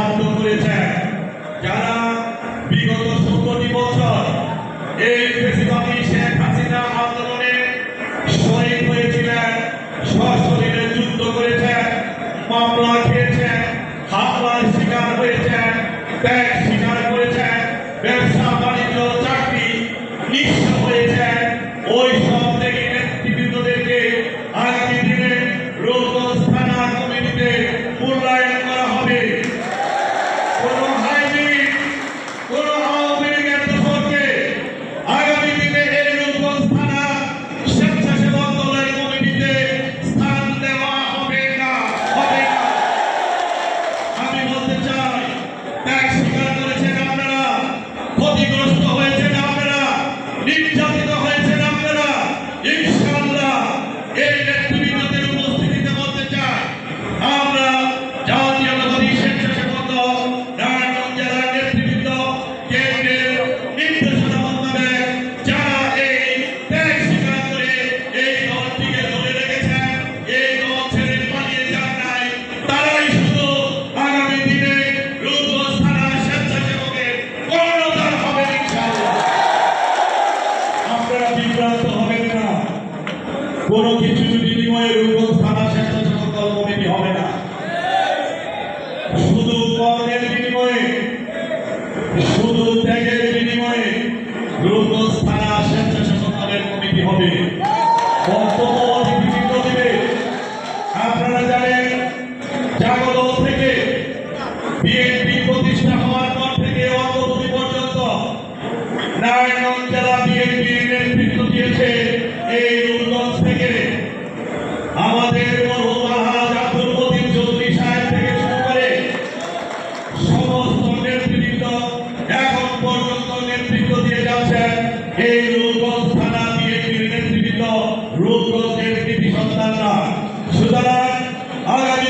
বাধ্য করেছেন, যারা বিগত ১৭টি বছর এই ফ্যাসিবাদী শেখ হাসিনা আন্দোলনে শহীদ হয়েছিলেন, সশরীরে যুদ্ধ করেছেন, মামলা খেয়েছেন, হামলার শিকার হয়েছেন, ত্যাগ স্বীকার করেছেন, ব্যবসা বাণিজ্য চাকরি নিঃস্ব হয়েছেন। ওই সব থেকে নেতৃবৃন্দদেরকে আগামী দিনে রূপগঞ্জ থানা কমিটিতে মূল্যায়ন করা হবে। কোন হাইব্রিড, কোন আওয়ামী লীগের দখলকে আগামী দিনে এই রূপগঞ্জ থানা স্বেচ্ছাসেবক দলের কমিটিতে স্থান দেওয়া হবে না, হবে না। আমি বলতে চাই, ত্যাগ স্বীকার করেছেন আপনারা, ক্ষতিগ্রস্ত হয়েছেন আপনারা, নির্যাতিত হয়েছেন আপনারা। ইনশাআল্লাহ এই নেতৃবৃন্দদের উপস্থিতিতে বলতে চাই, আমরা জাতীয়তাবাদী স্বেচ্ছাসেবক দল নারায়ণগঞ্জ জেলার নেতৃবৃন্দ কেন্দ্রের নির্দেশনা মোতাবেক যারা এই ত্যাগ স্বীকার করে এই দলটিকে ধরে রেখেছেন, এই দল ছেড়ে পালিয়ে যান নাই, তারাই শুধু আগামী দিনে রূপগঞ্জ থানা স্বেচ্ছাসেবকের কর্ণধার হবে ইনশাআল্লাহ। আপনারা বিভ্রান্ত হবেন না, কোনো কিছু বিনিময়ে রূপগঞ্জ থানা স্বেচ্ছাসেবক দল কমিটি হবে না। শুধু কর্মের বিনিময়ে, শুধু ত্যাগের বিনিময়ে রূপগঞ্জ থানা স্বেচ্ছাসেবক দলের কমিটি হবে। বক্তব্য অতিথিবৃন্দ দিবে। আপনারা জানেন, জাগদল থেকে বিএনপি প্রতিষ্ঠা হওয়ার পর থেকে অদ্যাবধি পর্যন্ত নারায়ণগঞ্জ জেলা বিএনপির নেতৃত্ব দিয়েছে এই রূপগঞ্জ থেকে আমাদের মরহুম আলহাজ আব্দুল মতিন চৌধুরী সাহেব থেকে শুরু করে সমস্ত নেতৃবৃন্দ এখন পর্যন্ত নেতৃত্ব দিয়ে যাচ্ছেন এই রূপগঞ্জ থানা বিএনপির নেতৃবৃন্দ, রূপগঞ্জের কৃতি সন্তানরা। সুতরাং আগামী